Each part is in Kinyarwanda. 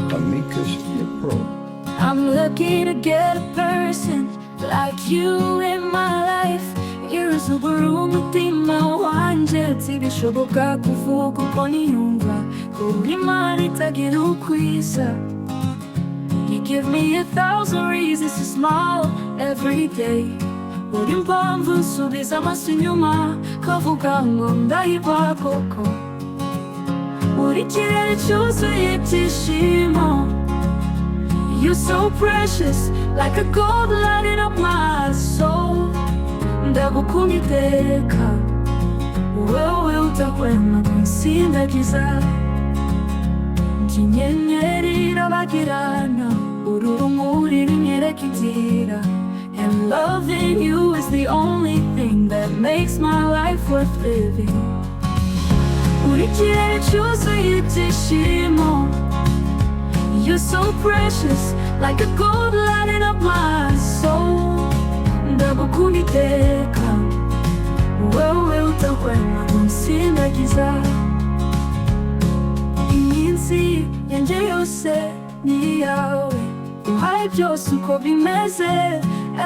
YAGENEYE. I'm lucky to get a person like you in my life. Irasuburu umutima wanje ntibishoboka kuvuga uko niyumva kuri Imana itagira ukwisa. You give me 1,000 reasons to smile every day. Buri mpamvu nsubiza amaso inyuma kavuga ngo ndahirwa koko. Buri kirere cyuzuye ibyishimo. You're so precious, like a gold lighting up my soul. Ndagukunda iteka, wewe utahwema kunsindagiza. Ndi inyenyeri irabagirana, uru rumuri runyereka inzira. And loving you is the only thing that makes my life worth living. Buri kirere cyuzuye ibyishimo. You're so precious, like a gold lighting up my soul. Ndagukunda iteka, wewe utahwema kunsindagiza. Iminsi yanjye yose ni iyawe, uhaye byose uko bimeze.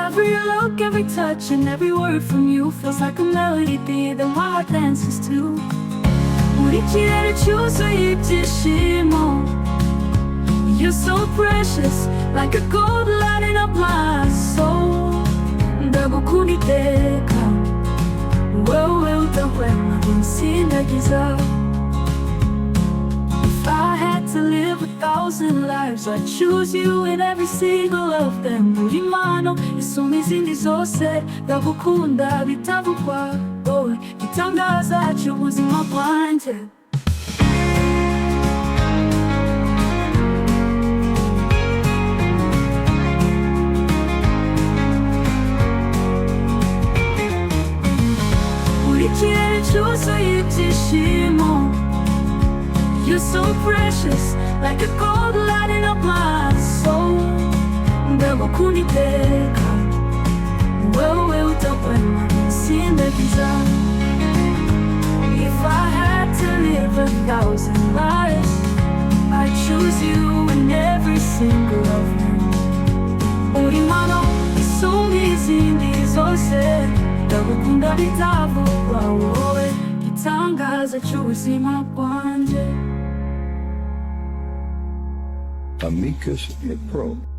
Every look, every touch, and every word from you feels like a melody that my heart dances to. Buri kirere cyuzuye ibyishimo. You're so precious, like a gold lighting up my soul. Ndagukunda iteka, wewe utahwema kunsindagiza. If I had to live 1,000 lives, I'd choose you in every single of them. Buri mpano isumba izindi zose, ndagukunda bitavugwa, wowe gitangaza cy'ubuzima bwanjye. Ikirere cyuzuye ibyishimo. You're so precious, like a gold lighting up my soul. Ndagukunda iteka, wewe utahwema kunsindagiza. If I had to live 1,000 lives, I'd choose you in every single of them. Uri mpano isumba izindi zose, ndagukunda bitavugwa, wowe gitangaza cy'ubuzima bwanjye. YAGENEYE.